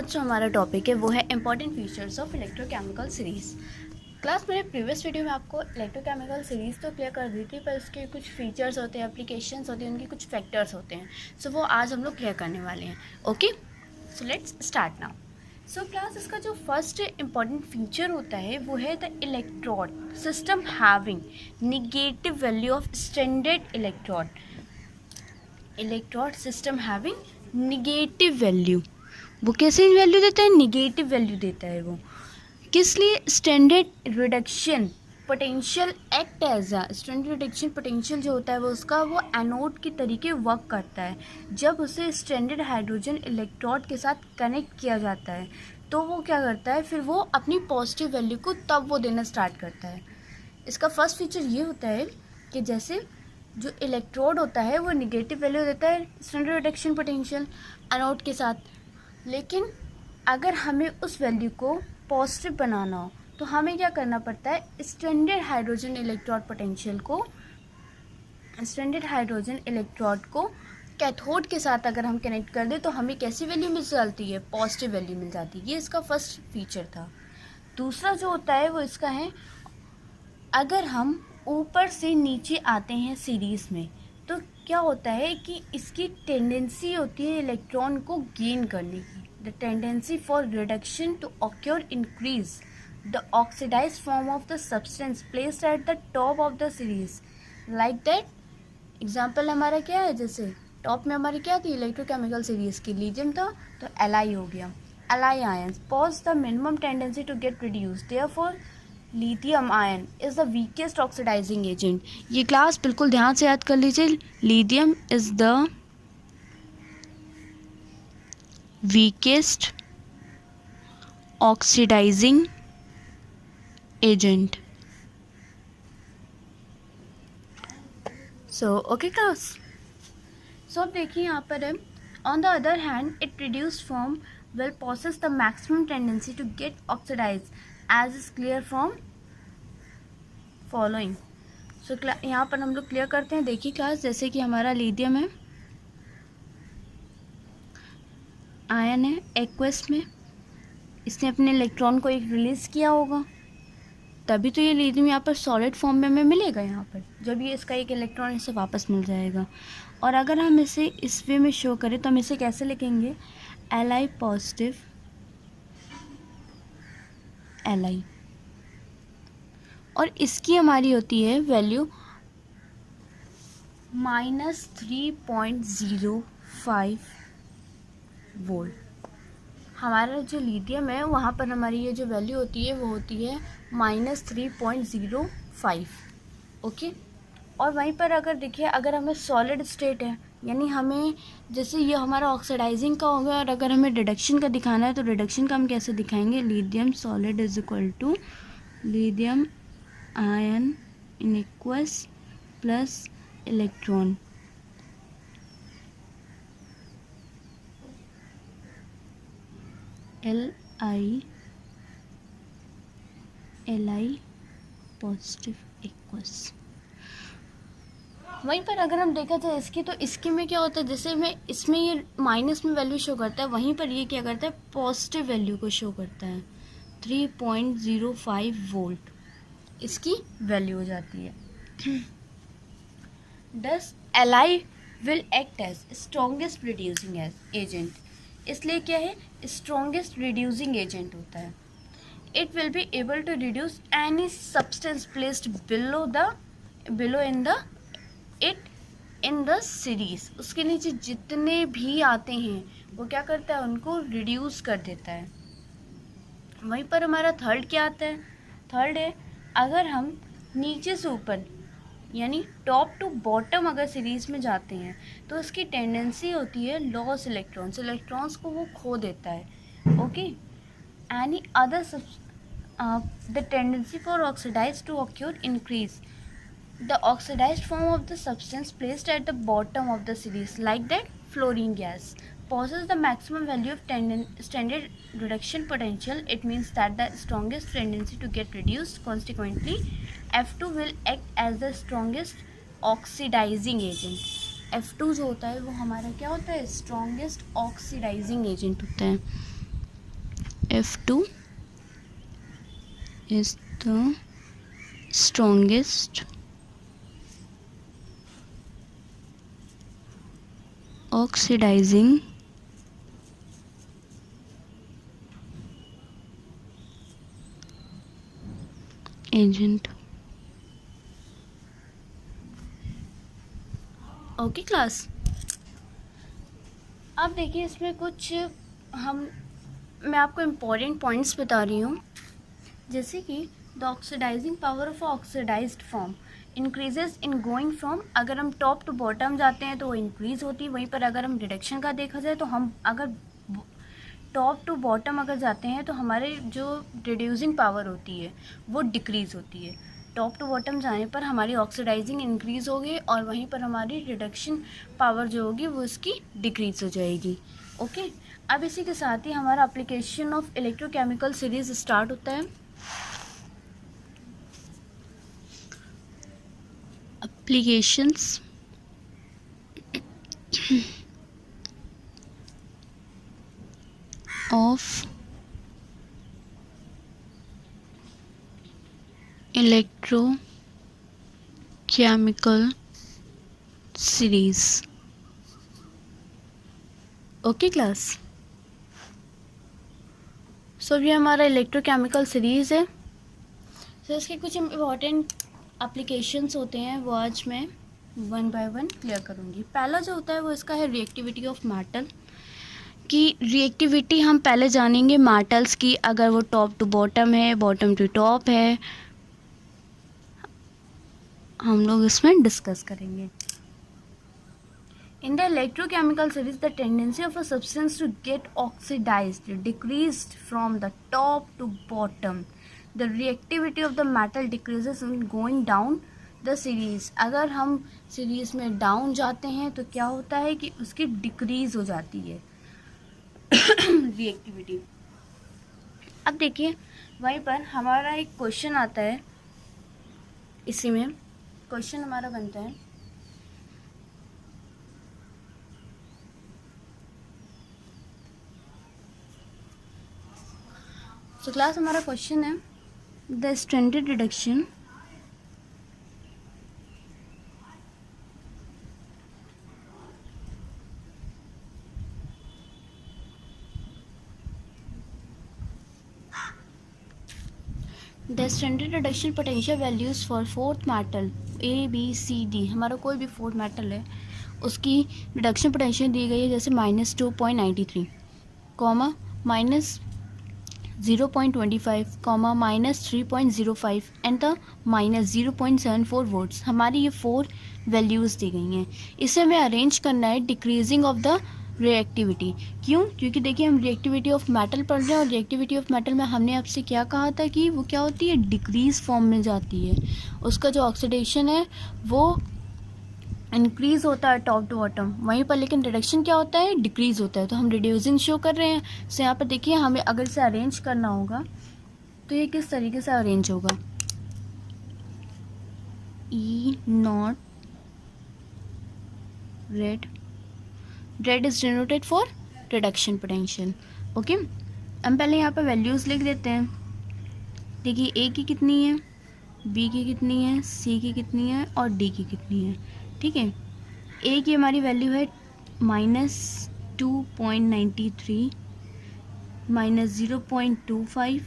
आज जो हमारा टॉपिक है वो है important features of electrochemical series. Class मैंने प्रीवियस वीडियो में आपको इलेक्ट्रोकेमिकल सीरीज़ तो क्लियर कर दी थी, पर इसके कुछ फीचर्स होते हैं, एप्लीकेशंस होते हैं, उनके कुछ फैक्टर्स होते हैं। सो वो आज हम लोग क्लियर करने वाले हैं। Okay, so let's start now. So class इसका जो फर्स्ट इम्पॉर्टेंट फीचर होता है वो है the electrode system having negative value of standard electrode system having negative value. वो कैसे वैल्यू देता है? निगेटिव वैल्यू देता है। वो किस लिए? Standard reduction potential act as a standard reduction potential जो होता है वो उसका वो एनोड के तरीके वर्क करता है। जब उसे स्टैंडर्ड हाइड्रोजन इलेक्ट्रोड के साथ कनेक्ट किया जाता है तो वो क्या करता है, फिर वो अपनी पॉजिटिव वैल्यू को तब वो देना स्टार्ट करता है। इसका फर्स्ट फीचर ये होता है कि जैसे जो इलेक्ट्रोड होता है वो निगेटिव वैल्यू देता है स्टैंडर्ड रिडक्शन पोटेंशियल एनोड के साथ, लेकिन अगर हमें उस वैल्यू को पॉजिटिव बनाना हो तो हमें क्या करना पड़ता है? स्टैंडर्ड हाइड्रोजन इलेक्ट्रोड को कैथोड के साथ अगर हम कनेक्ट कर दें तो हमें कैसी वैल्यू मिल जाती है? पॉजिटिव वैल्यू मिल जाती है। ये इसका फर्स्ट फीचर था। दूसरा जो होता है वो इसका है, अगर हम ऊपर से नीचे आते हैं सीरीज़ में तो क्या होता है कि इसकी टेंडेंसी होती है इलेक्ट्रॉन को गेन करने की। The tendency for reduction to occur increase the oxidize form of the substance placed at the top of the series like that. Example हमारा क्या है? जैसे टॉप में हमारी क्या थी? इलेक्ट्रोकेमिकल सीरीज की लिथियम था तो Li हो गया। Li ions pose the minimum tendency to get reduce, therefore lithium ion is the weakest oxidising agent. ये क्लास बिल्कुल ध्यान से याद कर लीजिए। Lithium is the weakest oxidising agent. So okay class. So अब देखिए यहाँ पर है, on the other hand it reduced form will possess the maximum tendency to get oxidized as is clear from following। so यहाँ पर हम लोग clear करते हैं। देखिए क्लास, जैसे कि हमारा लिथियम है, आयन है एक्वस में, इसने अपने इलेक्ट्रॉन को एक रिलीज़ किया होगा, तभी तो ये लिथियम यहाँ पर सॉलिड फॉर्म में हमें मिलेगा। यहाँ पर जब ये इसका एक इलेक्ट्रॉन इसे वापस मिल जाएगा, और अगर हम इसे इस वे में शो करें तो हम इसे कैसे लिखेंगे? Li पॉजिटिव Li, और इसकी हमारी होती है वैल्यू -3.05 वोल्ट। हमारा जो लिथियम है वहाँ पर हमारी ये जो वैल्यू होती है वो होती है -3.05। ओके, और वहीं पर अगर देखिए, अगर हमें सॉलिड स्टेट है, यानी हमें जैसे ये हमारा ऑक्सीडाइजिंग का होगा, और अगर हमें रिडक्शन का दिखाना है तो रिडक्शन का हम कैसे दिखाएंगे? Lithium solid is equal to lithium ion in aqueous plus electron. Li positive aqueous. वहीं पर अगर हम देखा था इसकी, तो इसके में क्या होता है? जैसे में इसमें ये माइनस में वैल्यू शो करता है, वहीं पर ये क्या करता है? पॉजिटिव वैल्यू को शो करता है। 3.05 वोल्ट इसकी वैल्यू हो जाती है। Thus Li will act as strongest reducing agent. इसलिए क्या है? स्ट्रॉन्गेस्ट रिड्यूसिंग एजेंट होता है। It will be able to reduce any substance placed below in the series. उसके नीचे जितने भी आते हैं वो क्या करता है? उनको रिड्यूस कर देता है। वहीं पर हमारा थर्ड क्या आता है? थर्ड है, अगर हम नीचे से ऊपर यानी टॉप टू बॉटम अगर सीरीज में जाते हैं तो उसकी टेंडेंसी होती है लॉस इलेक्ट्रॉन्स को वो खो देता है। Okay, any other the tendency for oxidize to occur increase the oxidized form of the substance placed at the bottom of the series like that fluorine gas possesses the maximum value of standard reduction potential. It means that the strongest tendency to get reduced, consequently F2 will act as the strongest oxidizing agent। F2 जो होता है वो हमारा क्या होता है? strongest oxidizing agent होता है। F2 is the strongest oxidizing agent. Okay class, अब देखिए इसमें कुछ मैं आपको इम्पोर्टेंट पॉइंट्स बता रही हूँ, जैसे कि the oxidizing power of oxidized form increases in going from, अगर हम टॉप टू बॉटम जाते हैं तो वो इंक्रीज़ होती है, वहीं पर अगर हम रिडक्शन का देखा जाए तो हम अगर टॉप टू बॉटम अगर जाते हैं तो हमारे जो रिड्यूसिंग पावर होती है वो डिक्रीज़ होती है। टॉप टू बॉटम जाने पर हमारी ऑक्सीडाइजिंग इंक्रीज़ होगी और वहीं पर हमारी रिडक्शन पावर जो होगी वो उसकी डिक्रीज़ हो जाएगी। ओके, अब इसी के साथ ही हमारा application of electrochemical series start होता है। Applications of electrochemical series. Okay class, so ये हमारा इलेक्ट्रोकेमिकल सीरीज़ है। सो इसके कुछ इम्पोर्टेंट एप्लीकेशंस होते हैं, वो आज मैं वन बाय वन क्लियर करूँगी। पहला जो होता है वो इसका है रिएक्टिविटी ऑफ मेटल की रिएक्टिविटी हम पहले जानेंगे मेटल्स की, अगर वो टॉप टू बॉटम है, बॉटम टू टॉप है, हम लोग इसमें डिस्कस करेंगे। In the electrochemical series the tendency of a substance to get oxidized decreased from the top to bottom, the reactivity of the metal decreases in going down the series. अगर हम series में down जाते हैं तो क्या होता है कि उसकी डिक्रीज हो जाती है रिएक्टिविटी। अब देखिए वहीं पर हमारा एक क्वेश्चन आता है, इसी में क्वेश्चन हमारा बनता है, तो क्लास हमारा क्वेश्चन है the standard reduction the standard reduction potential values for fourth metal ABCD, हमारा कोई भी फोर्थ मेटल है उसकी रिडक्शन पोटेंशियल दी गई है, जैसे -2.93, -0.25, -3.05 एंड द -0.74 वोल्ट्स। हमारी ये 4 वैल्यूज़ दी गई हैं। इसे हमें अरेंज करना है डिक्रीजिंग ऑफ द रिएक्टिविटी। क्यों? क्योंकि देखिए हम रिएक्टिविटी ऑफ मेटल पढ़ रहे हैं और रिएक्टिविटी ऑफ मेटल में हमने आपसे क्या कहा था कि वो क्या होती है, डिक्रीज फॉर्म में जाती है, उसका जो ऑक्सीडेशन है वो इंक्रीज़ होता है टॉप टू बॉटम, वहीं पर लेकिन रिडक्शन क्या होता है, डिक्रीज़ होता है। तो हम रिड्यूसिंग शो कर रहे हैं। सो यहाँ पर देखिए हमें अगर इसे अरेंज करना होगा तो ये किस तरीके से अरेंज होगा, E0 red is denoted for reduction potential. Okay, हम पहले यहाँ पर वैल्यूज़ लिख देते हैं। देखिए A की कितनी है, B की कितनी है, C की कितनी है और D की कितनी है। ठीक है, A की हमारी वैल्यू है -2.93, -0.25,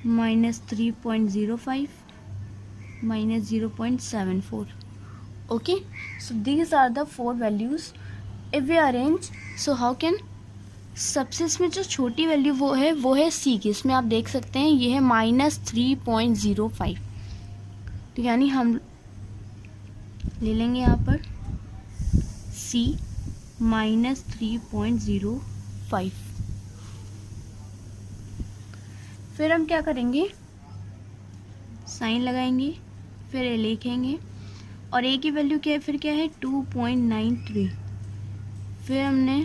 -3.05, -0.74. Okay, so these are the 4 values. If we arrange, so how can, सबसे इसमें जो छोटी वैल्यू वो है C की। इसमें आप देख सकते हैं ये है -3.05, तो यानी हम ले लेंगे यहाँ पर C -3.05। फिर हम क्या करेंगे, साइन लगाएंगे, फिर ए लिखेंगे और ए की वैल्यू क्या है, फिर क्या है 2.93। फिर हमने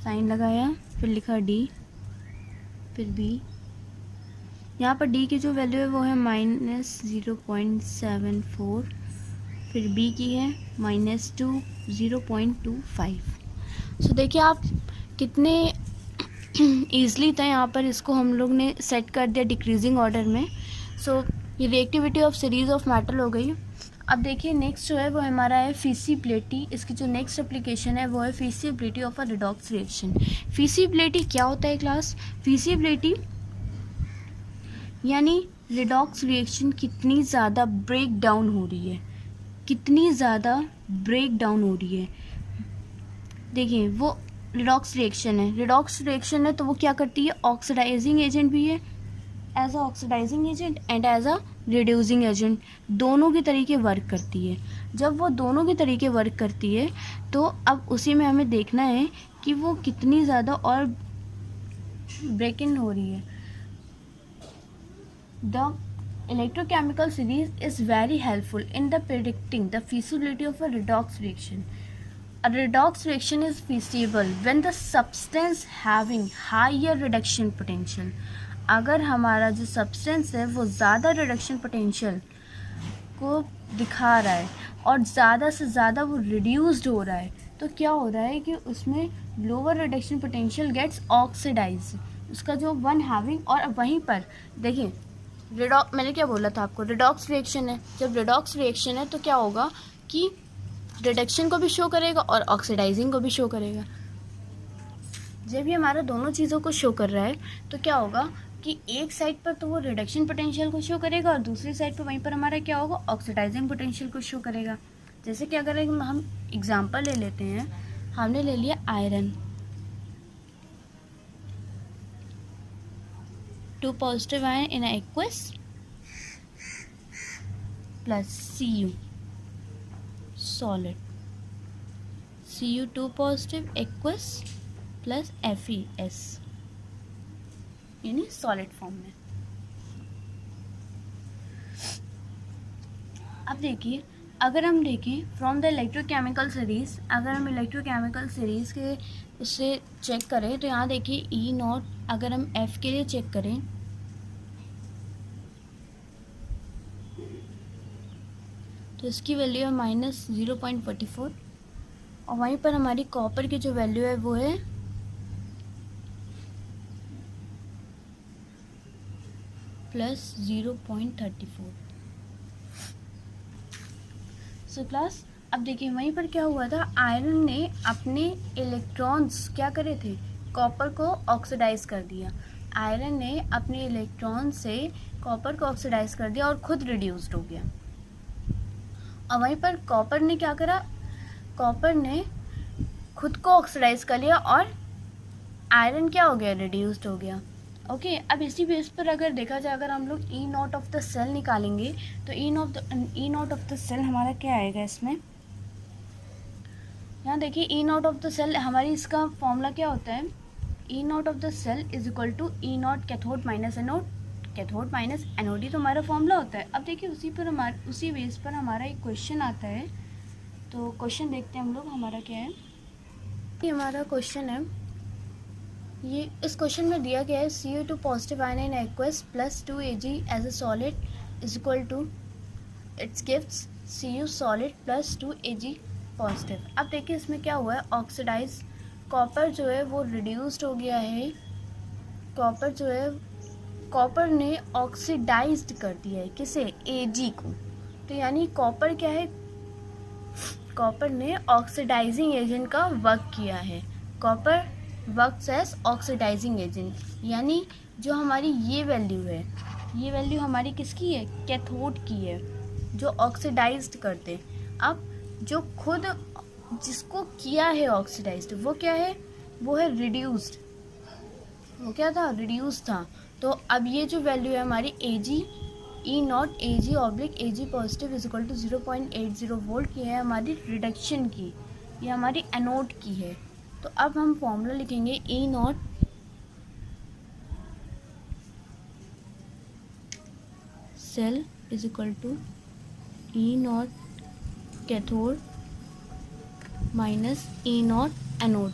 साइन लगाया, फिर लिखा D, फिर B। यहाँ पर D की जो वैल्यू है वो है -0.74, फिर B की है -0.25। सो देखिए आप कितने ईज़िली था, यहाँ पर इसको हम लोग ने सेट कर दिया डिक्रीजिंग ऑर्डर में। सो ये reactivity of series of metal हो गई। अब देखिए नेक्स्ट जो है वो हमारा है फीसिबिलिटी। इसकी जो नेक्स्ट एप्लीकेशन है वो है feasibility of a redox reaction. Feasibility क्या होता है क्लास? फीसिबिलिटी यानी रिडॉक्स रिएक्शन कितनी ज़्यादा ब्रेक डाउन हो रही है, कितनी ज़्यादा ब्रेक डाउन हो रही है। देखिए वो रिडॉक्स रिएक्शन है, रिडॉक्स रिएक्शन है तो वो क्या करती है, ऑक्सीडाइजिंग एजेंट भी है, as a oxidizing agent and as a reducing agent, दोनों के तरीके वर्क करती है। जब वो दोनों के तरीके वर्क करती है तो अब उसी में हमें देखना है कि वो कितनी ज़्यादा और ब्रेक इन हो रही है। The electrochemical series is very helpful in the predicting the feasibility of a redox reaction. A redox reaction is feasible when the substance having higher reduction potential. अगर हमारा जो substance है वो ज़्यादा reduction potential को दिखा रहा है और ज़्यादा से ज़्यादा वो reduced हो रहा है, तो क्या हो रहा है कि उसमें lower reduction potential gets oxidized, उसका जो one having। और वहीं पर देखिए मैंने क्या बोला था आपको, रिडॉक्स रिएक्शन है। जब रिडॉक्स रिएक्शन है तो क्या होगा कि रिडक्शन को भी शो करेगा और ऑक्सीडाइजिंग को भी शो करेगा। जब ये हमारा दोनों चीज़ों को शो कर रहा है तो क्या होगा कि एक साइड पर तो वो रिडक्शन पोटेंशियल को शो करेगा और दूसरी साइड पर वहीं पर हमारा क्या होगा, ऑक्सीडाइजिंग पोटेंशियल को शो करेगा। जैसे कि अगर हम एग्जाम्पल ले लेते हैं, हमने ले लिया iron, 2 positive ion in aqueous plus Cu solid, Cu 2 positive aqueous plus FeS यानी सॉलिड फॉर्म में। अब देखिए अगर हम देखें फ्रॉम द इलेक्ट्रोकेमिकल सीरीज, अगर हम इलेक्ट्रोकेमिकल सीरीज के उससे चेक करें तो यहाँ देखिए E0, अगर हम F के लिए चेक करें तो इसकी वैल्यू है -0.44 और वहीं पर हमारी कॉपर की जो वैल्यू है वो है +0.34। सो क्लास अब देखिए वहीं पर क्या हुआ था, आयरन ने अपने इलेक्ट्रॉन्स क्या करे थे, कॉपर को ऑक्सीडाइज कर दिया। आयरन ने अपने इलेक्ट्रॉन से कॉपर को ऑक्सीडाइज कर दिया और खुद रिड्यूस्ड हो गया। और वहीं पर कॉपर ने क्या करा, कॉपर ने खुद को ऑक्सीडाइज कर लिया और आयरन क्या हो गया, रिड्यूस्ड हो गया। ओके अब इसी बेस पर अगर देखा जाए, अगर हम लोग E0 ऑफ द सेल निकालेंगे तो E0 ऑफ द सेल हमारा क्या आएगा इसमें, यहाँ देखिए E0 ऑफ द सेल हमारी, इसका फॉर्मूला क्या होता है, E0 of the cell is equal to E0 cathode minus anode, cathode minus anode, तो हमारा फॉर्मूला होता है। अब देखिए उसी बेस पर हमारा एक क्वेश्चन आता है, तो क्वेश्चन देखते हैं हम लोग, हमारा क्या है। ये हमारा क्वेश्चन है, ये इस क्वेश्चन में दिया गया है Cu2 positive ion in aqueous plus 2 Ag as a solid is equal to its gives Cu solid plus 2 Ag positive. अब देखिए इसमें क्या हुआ है, ऑक्सीडाइज कॉपर जो है वो रिड्यूस्ड हो गया है, कॉपर जो है कॉपर ने ऑक्सीडाइज्ड कर दिया है किसे, Ag को। तो यानी कॉपर क्या है, कॉपर ने ऑक्सीडाइजिंग एजेंट का वर्क किया है, copper works as oxidizing agent. यानी जो हमारी ये वैल्यू है, ये वैल्यू हमारी किसकी है, कैथोड की है, जो ऑक्सीडाइज्ड करते। अब जो खुद जिसको किया है ऑक्सीडाइज्ड वो क्या है, वो है रिड्यूस्ड, वो क्या था, रिड्यूस था। तो अब ये जो वैल्यू है हमारी Ag E0 Ag oblique Ag positive is equal to 0.80 volt, ये है हमारी रिडक्शन की, ये हमारी एनोड की है। तो अब हम फॉर्मूला लिखेंगे E0 cell is equal to E0 cathode minus E0 anode.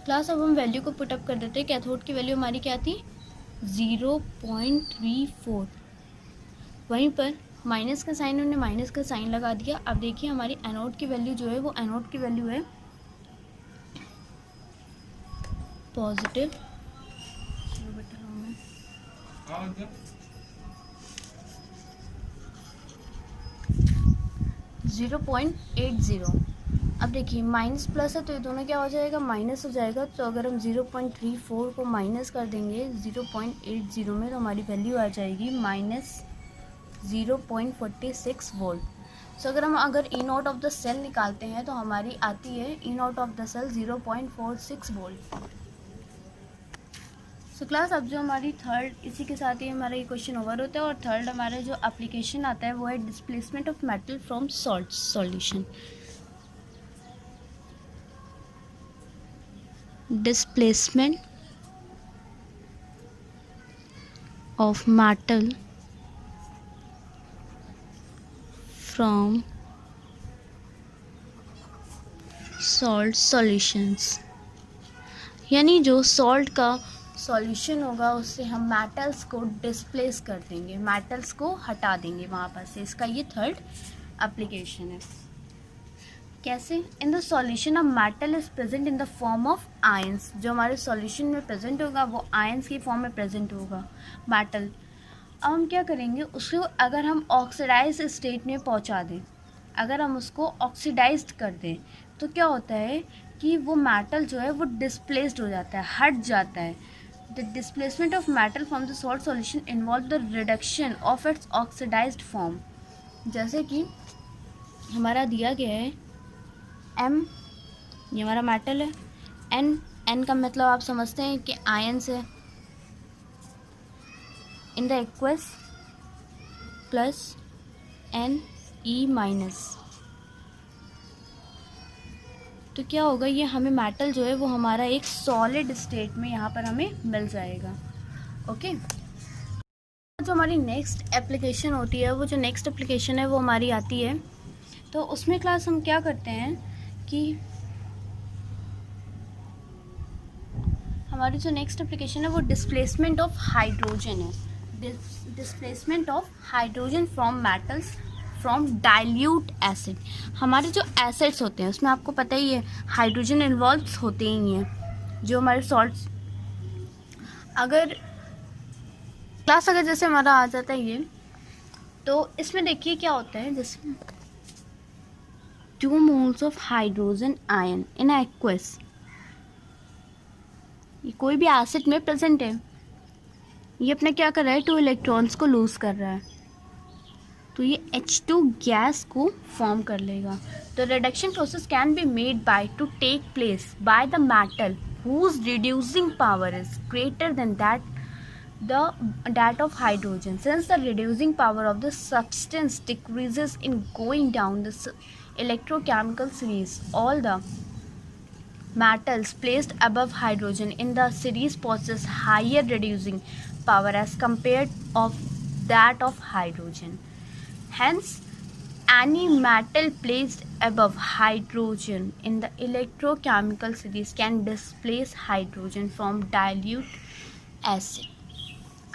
Class अब हम वैल्यू को पुटअप कर देते हैं। कैथोड की वैल्यू हमारी क्या थी, 0.34, वहीं पर माइनस का साइन उन्होंने माइनस का साइन लगा दिया। अब देखिए हमारी एनोड की वैल्यू जो है वो एनोड की वैल्यू है पॉजिटिव 0.80। अब देखिए माइनस प्लस है तो ये दोनों क्या हो जाएगा, माइनस हो जाएगा। तो अगर हम 0.34 को माइनस कर देंगे 0.80 में तो हमारी वैल्यू आ जाएगी -0.46 वोल्ट। सो अगर हम E naught of the cell निकालते हैं तो हमारी आती है E naught of the cell 0.46 volt. So class अब जो हमारी थर्ड, इसी के साथ ही हमारा ये क्वेश्चन ओवर होता है। और थर्ड हमारा जो एप्लीकेशन आता है वो है displacement of metal from salt solution. Displacement of metal from salt solutions, यानी जो सॉल्ट का सॉल्यूशन होगा उससे हम मेटल्स को डिस्प्लेस कर देंगे, मेटल्स को हटा देंगे वहाँ पर से। इसका ये थर्ड एप्लीकेशन है। कैसे? इन the solution of metal is present in the form of ions. जो हमारे सॉल्यूशन में प्रेजेंट होगा वो आयंस की फॉर्म में प्रेजेंट होगा मेटल। अब हम क्या करेंगे, उसको अगर हम ऑक्सीडाइज स्टेट में पहुँचा दें, अगर हम उसको ऑक्सीडाइज्ड कर दें तो क्या होता है कि वो मेटल जो है वो डिस्प्लेस्ड हो जाता है, हट जाता है। The displacement of metal from the salt solution involve the reduction of its oxidized form. जैसे कि हमारा दिया गया है M, ये हमारा मेटल है, N का मतलब आप समझते हैं कि आयंस है, in the aqueous plus Ne-। तो क्या होगा, ये हमें मेटल जो है वो हमारा एक सॉलिड स्टेट में यहाँ पर हमें मिल जाएगा। ओके, जो हमारी नेक्स्ट एप्लीकेशन होती है, वो जो नेक्स्ट एप्लीकेशन है वो हमारी आती है, तो उसमें क्लास हम क्या करते हैं कि हमारी जो नेक्स्ट एप्लीकेशन है वो डिस्प्लेसमेंट ऑफ हाइड्रोजन है। Displacement of hydrogen from metals from dilute acid. हमारे जो एसिड्स होते हैं उसमें आपको पता ही है हाइड्रोजन इन्वॉल्व होते ही हैं। जो हमारे सॉल्ट्स, अगर क्लास अगर जैसे हमारा आ जाता है ये, तो इसमें देखिए क्या होता है, जैसे 2 moles of hydrogen ion in aqueous, ये कोई भी एसिड में प्रेजेंट है, ये अपने क्या कर रहा है, 2 इलेक्ट्रॉन्स को लूज कर रहा है, तो ये H2 गैस को फॉर्म कर लेगा। तो reduction process can be made by to take place by the metal whose reducing power is greater than that of hydrogen. Since the reducing power of the substance decreases in going down the electrochemical series, all the metals placed above hydrogen in the series possess higher reducing power as compared of that of hydrogen. Hence, any metal placed above hydrogen in the electrochemical series can displace hydrogen from dilute acid.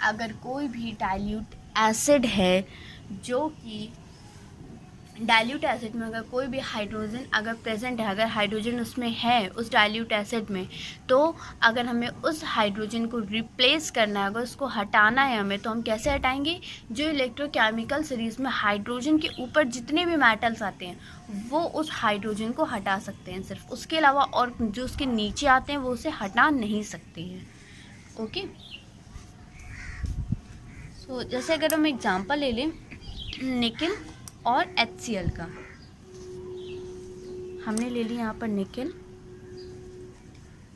अगर कोई भी dilute acid है, जो कि dilute acid में अगर कोई भी हाइड्रोजन अगर प्रेजेंट है, अगर हाइड्रोजन उसमें है उस डाइल्यूट एसिड में, तो अगर हमें उस हाइड्रोजन को रिप्लेस करना है, अगर उसको हटाना है हमें, तो हम कैसे हटाएंगे, जो इलेक्ट्रोकेमिकल सीरीज़ में हाइड्रोजन के ऊपर जितने भी मेटल्स आते हैं वो उस हाइड्रोजन को हटा सकते हैं सिर्फ, उसके अलावा और जो उसके नीचे आते हैं वो उसे हटा नहीं सकते हैं। ओके, सो जैसे अगर हम एग्जांपल ले लें निकल और HCl का, हमने ले लिया यहाँ पर निकल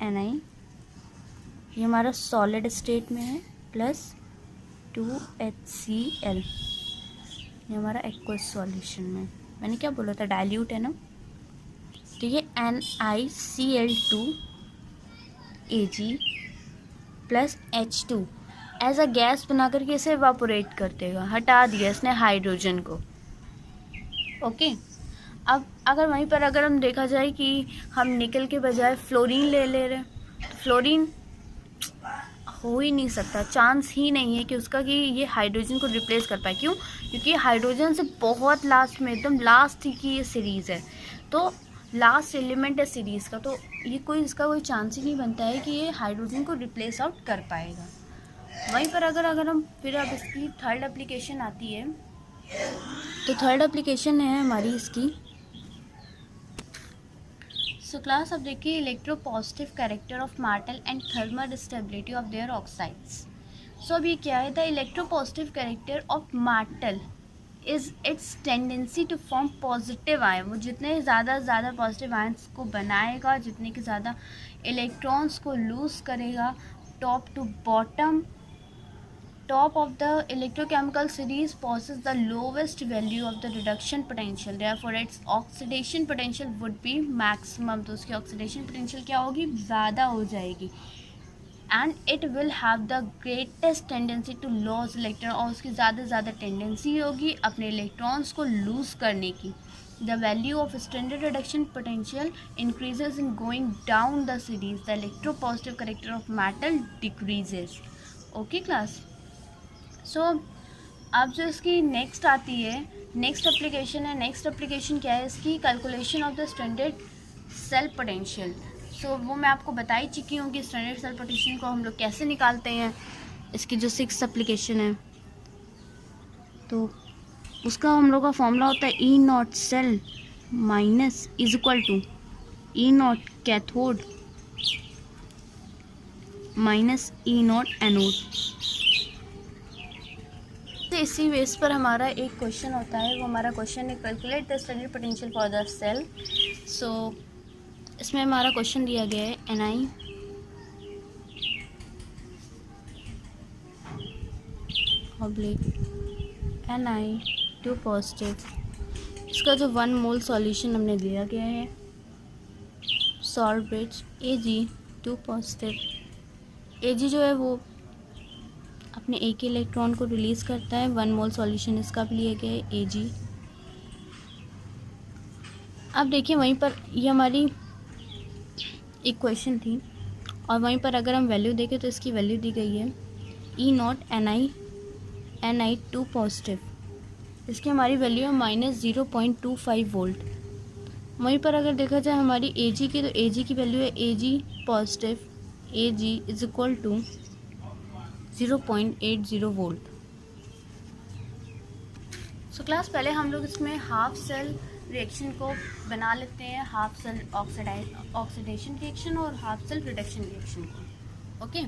Ni, ये हमारा सॉलिड स्टेट में है, प्लस 2HCl, ये हमारा एक्वस सॉल्यूशन में, मैंने क्या बोला था, डाइल्यूट है ना। तो ये NiCl2Ag plus H2 as a gas बना करके इसे इवापोरेट कर देगा, हटा दिया इसने हाइड्रोजन को। ओके, अब अगर वहीं पर अगर हम देखा जाए कि हम निकल के बजाय फ्लोरीन ले रहे हैं, तो फ्लोरीन हो ही नहीं सकता, चांस ही नहीं है कि उसका कि ये हाइड्रोजन को रिप्लेस कर पाए। क्यों? क्योंकि हाइड्रोजन से बहुत लास्ट में, एकदम लास्ट की ये सीरीज़ है, तो लास्ट एलिमेंट है सीरीज़ का, तो ये कोई इसका कोई चांस ही नहीं बनता है कि ये हाइड्रोजन को रिप्लेस आउट कर पाएगा। वहीं पर अगर हम फिर अब इसकी थर्ड एप्लीकेशन आती है, तो थर्ड एप्लीकेशन है हमारी इसकी। सो क्लास अब देखिए, electropositive character of metal and thermal stability of their oxides. So अब ये क्या है? The electropositive character of metal is its tendency to form positive ion. वो जितने ज़्यादा पॉजिटिव आयन्स को बनाएगा, जितने के ज़्यादा इलेक्ट्रॉन्स को लूज़ करेगा, top to bottom, top of the electrochemical series possesses the lowest value of the reduction potential, therefore its oxidation potential would be maximum। तो उसकी oxidation potential क्या होगी? ज़्यादा हो जाएगी। and it will have the greatest tendency to lose electron, और उसकी ज़्यादा टेंडेंसी होगी अपने इलेक्ट्रॉन्स को लूज़ करने की। The value of standard reduction potential increases in going down the series, the electropositive character of metal decreases। okay class? सो अब जो इसकी नेक्स्ट आती है, नेक्स्ट एप्लीकेशन है। नेक्स्ट एप्लीकेशन क्या है इसकी? Calculation of the standard cell potential. So वो मैं आपको बता ही चुकी हूँ कि स्टैंडर्ड सेल पोटेंशियल को हम लोग कैसे निकालते हैं। इसकी जो सिक्स एप्लीकेशन है, तो उसका हम लोग का फॉर्मूला होता है E naught cell minus is equal to E naught cathode minus E naught anode. तो इसी बेस पर हमारा एक क्वेश्चन होता है, वो हमारा क्वेश्चन है calculate the standard potential for the cell. So इसमें हमारा क्वेश्चन दिया गया है Ni Ni2 पॉजिटिव। इसका जो 1 मोल सॉल्यूशन हमने दिया गया है, सॉल्वेट Ag2 पॉजिटिव। Ag जो है वो अपने एक ही इलेक्ट्रॉन को रिलीज़ करता है। 1 मोल सॉल्यूशन इसका भी लिया गया है Ag। अब देखिए, वहीं पर ये हमारी इक्वेशन थी, और वहीं पर अगर हम वैल्यू देखें तो इसकी वैल्यू दी गई है ई नॉट Ni2 पॉजिटिव। इसकी हमारी वैल्यू है -0.25 वोल्ट। वहीं पर अगर देखा जाए हमारी Ag की, तो Ag की वैल्यू है Ag positive, Ag is equal to 0.80 volt. So class पहले हम लोग इसमें हाफ सेल रिएक्शन को बना लेते हैं, हाफ सेल ऑक्सीडेशन रिएक्शन और हाफ सेल रिडक्शन रिएक्शन को। ओके,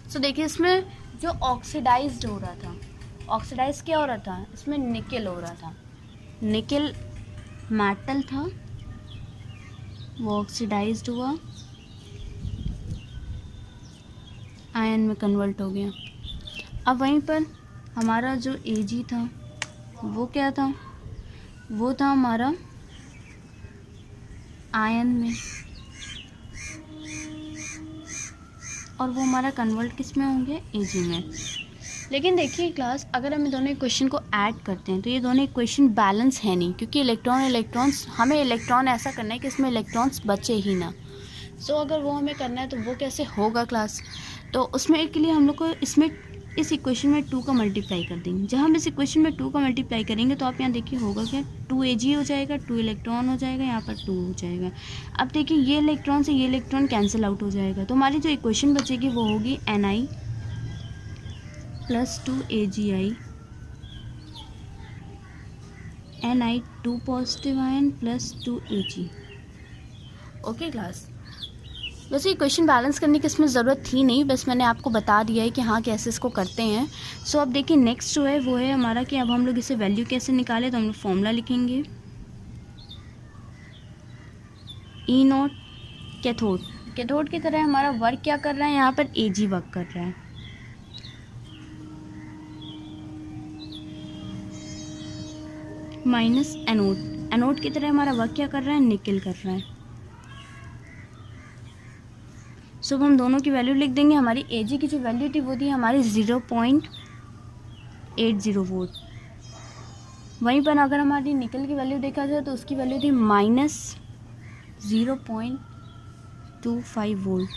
सो देखिए, इसमें जो ऑक्सीडाइज्ड हो रहा था, ऑक्सीडाइज क्या हो रहा था? इसमें निकल हो रहा था। निकल मेटल था, वो ऑक्सीडाइज्ड हुआ, आयन में कन्वर्ट हो गया। अब वहीं पर हमारा जो Ag था वो क्या था? वो था हमारा आयन में, और वो हमारा कन्वर्ट किस में होंगे? Ag में। लेकिन देखिए क्लास, अगर हम दोनों इक्वेशन को ऐड करते हैं तो ये दोनों इक्वेशन बैलेंस है नहीं, क्योंकि इलेक्ट्रॉन्स हमें इलेक्ट्रॉन ऐसा करना है कि इसमें इलेक्ट्रॉन्स बचे ही ना। सो अगर वो हमें करना है तो वो कैसे होगा क्लास? तो उसमें के लिए हम लोग को इसमें इस इक्वेशन में 2 का मल्टीप्लाई कर देंगे। जब हम इस इक्वेशन में 2 का मल्टीप्लाई करेंगे तो आप यहाँ देखिए होगा क्या? 2 Ag हो जाएगा, 2 इलेक्ट्रॉन हो जाएगा, यहाँ पर 2 हो जाएगा। अब देखिए, ये इलेक्ट्रॉन से ये इलेक्ट्रॉन कैंसिल आउट हो जाएगा, तो हमारी जो इक्वेशन बचेगी वो होगी Ni + 2 Agi Ni2 positive ion + 2 Ag। Okay class, वैसे इक्वेशन बैलेंस करने की इसमें ज़रूरत थी नहीं, बस मैंने आपको बता दिया है कि हाँ कैसे इसको करते हैं। सो अब देखिए, नेक्स्ट जो है वो है हमारा कि अब हम लोग इसे वैल्यू कैसे निकालें। तो हम लोग फॉर्मूला लिखेंगे ई नॉट कैथोड। कैथोड की तरह हमारा वर्क क्या कर रहा है? यहाँ पर Ag वर्क कर रहा है। Minus anode. एनोड की तरह हमारा वर्क क्या कर रहा है? निकल कर रहा है। सो हम दोनों की वैल्यू लिख देंगे। हमारी Ag की जो वैल्यू थी वो थी हमारी 0.80 वोल्ट। वहीं पर अगर हमारी निकल की वैल्यू देखा जाए तो उसकी वैल्यू थी -0.25 वोल्ट।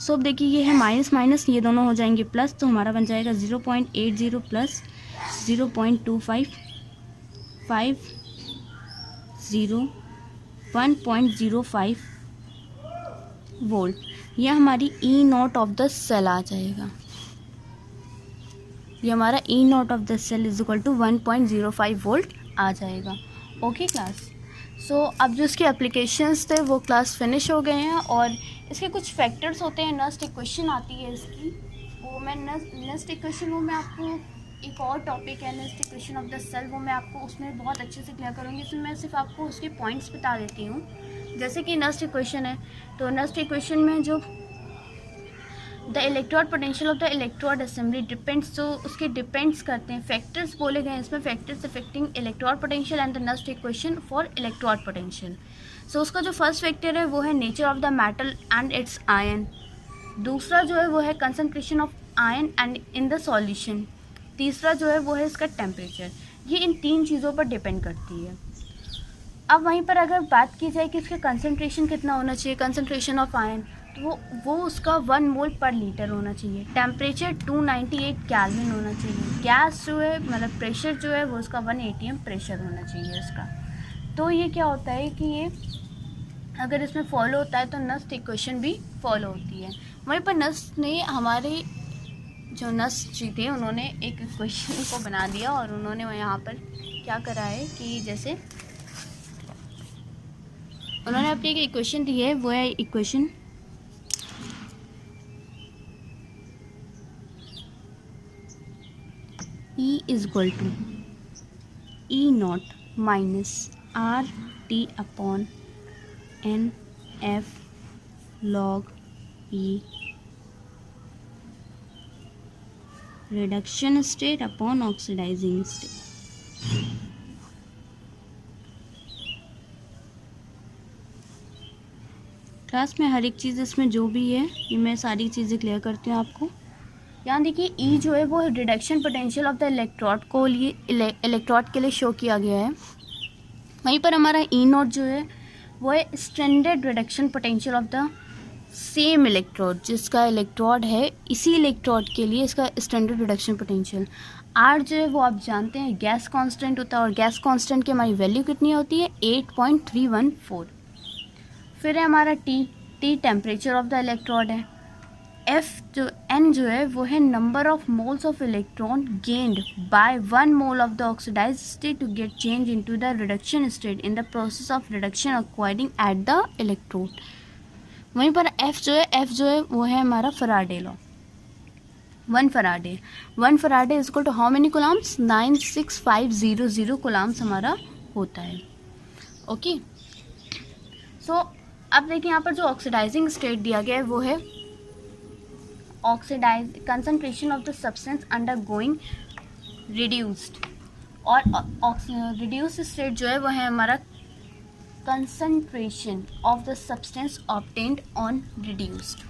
सो अब देखिए ये है माइनस माइनस, ये दोनों हो जाएंगे प्लस, तो हमारा बन जाएगा 0.80 प्लस 0.25 50 1.05 वोल्ट। यह हमारी E naught of the cell आ जाएगा। ये हमारा E naught of the cell is equal to 1.05 volt आ जाएगा। Okay class. सो अब जो इसके एप्लीकेशंस थे वो क्लास फिनिश हो गए हैं, और इसके कुछ फैक्टर्स होते हैं। नेक्स्ट इक्वेशन आती है इसकी, वो मैं नेक्स्ट इक्वेशन वो मैं आपको एक और टॉपिक है next equation of the cell, वो मैं आपको उसमें बहुत अच्छे से क्लियर करूँगी। इसमें मैं सिर्फ आपको उसके पॉइंट्स बता देती हूँ। जैसे कि नेक्स्ट इक्वेशन है, तो नेक्स्ट इक्वेशन में जो the electrode potential of the electrode assembly depends, जो उसके डिपेंड्स करते हैं, फैक्टर्स बोले गए हैं इसमें, factors affecting electrode potential and the next equation for electrode potential. So उसका जो फर्स्ट फैक्टर है वो है nature of the metal and its ion. दूसरा जो है वो है concentration of ion and in the solution. तीसरा जो है वो है इसका टेम्परेचर। ये इन तीन चीज़ों पर डिपेंड करती है। अब वहीं पर अगर बात की जाए कि इसका कंसंट्रेशन कितना होना चाहिए, कंसंट्रेशन ऑफ आयन, तो वो उसका 1 मोल पर लीटर होना चाहिए। टेम्परेचर 298 केल्विन होना चाहिए। गैस जो है मतलब प्रेशर जो है वो उसका 1 atm प्रेशर होना चाहिए इसका। तो ये क्या होता है कि ये अगर इसमें फॉलो होता है तो नेक्स्ट इक्वेशन भी फॉलो होती है। वहीं पर नेक्स्ट ने हमारे जो नेक्स्ट जी थे उन्होंने एक इक्वेशन को बना दिया, और उन्होंने यहाँ पर क्या करा है कि जैसे उन्होंने अपनी एक इक्वेशन दी है, वो है equation E is equal to E not minus R T upon N F log E reduction state upon oxidizing state. Class में हर एक चीज़ इसमें जो भी है ये मैं सारी चीज़ें क्लियर करती हूँ आपको। यहाँ देखिए ई जो है वो reduction potential of the electrode को लिए इलेक्ट्रोड के लिए शो किया गया है। वहीं पर हमारा ई नॉट जो है वो है standard reduction potential of the same electrode, जिसका इलेक्ट्रोड है इसी इलेक्ट्रोड के लिए इसका स्टैंडर्ड रिडक्शन पोटेंशियल। आर जो है वो आप जानते हैं गैस कांस्टेंट होता है, और गैस कांस्टेंट की हमारी वैल्यू कितनी होती है 8.314। फिर है हमारा T temperature of the electrode है। एफ जो एन जो है वो है number of moles of electron gained by 1 mole of the oxidized state to get change into the reduction state in the process of reduction acquiring at the electrode. वहीं पर F जो है वो है हमारा Faraday law. 1 Faraday is equal to how many coulombs 96500 coulombs हमारा होता है। ओके। सो अब देखिए यहाँ पर जो ऑक्सीडाइजिंग स्टेट दिया गया है वो है concentration of the substance undergoing reduced, और रिड्यूस्ड स्टेट जो है वो है हमारा concentration of the substance obtained on reduced.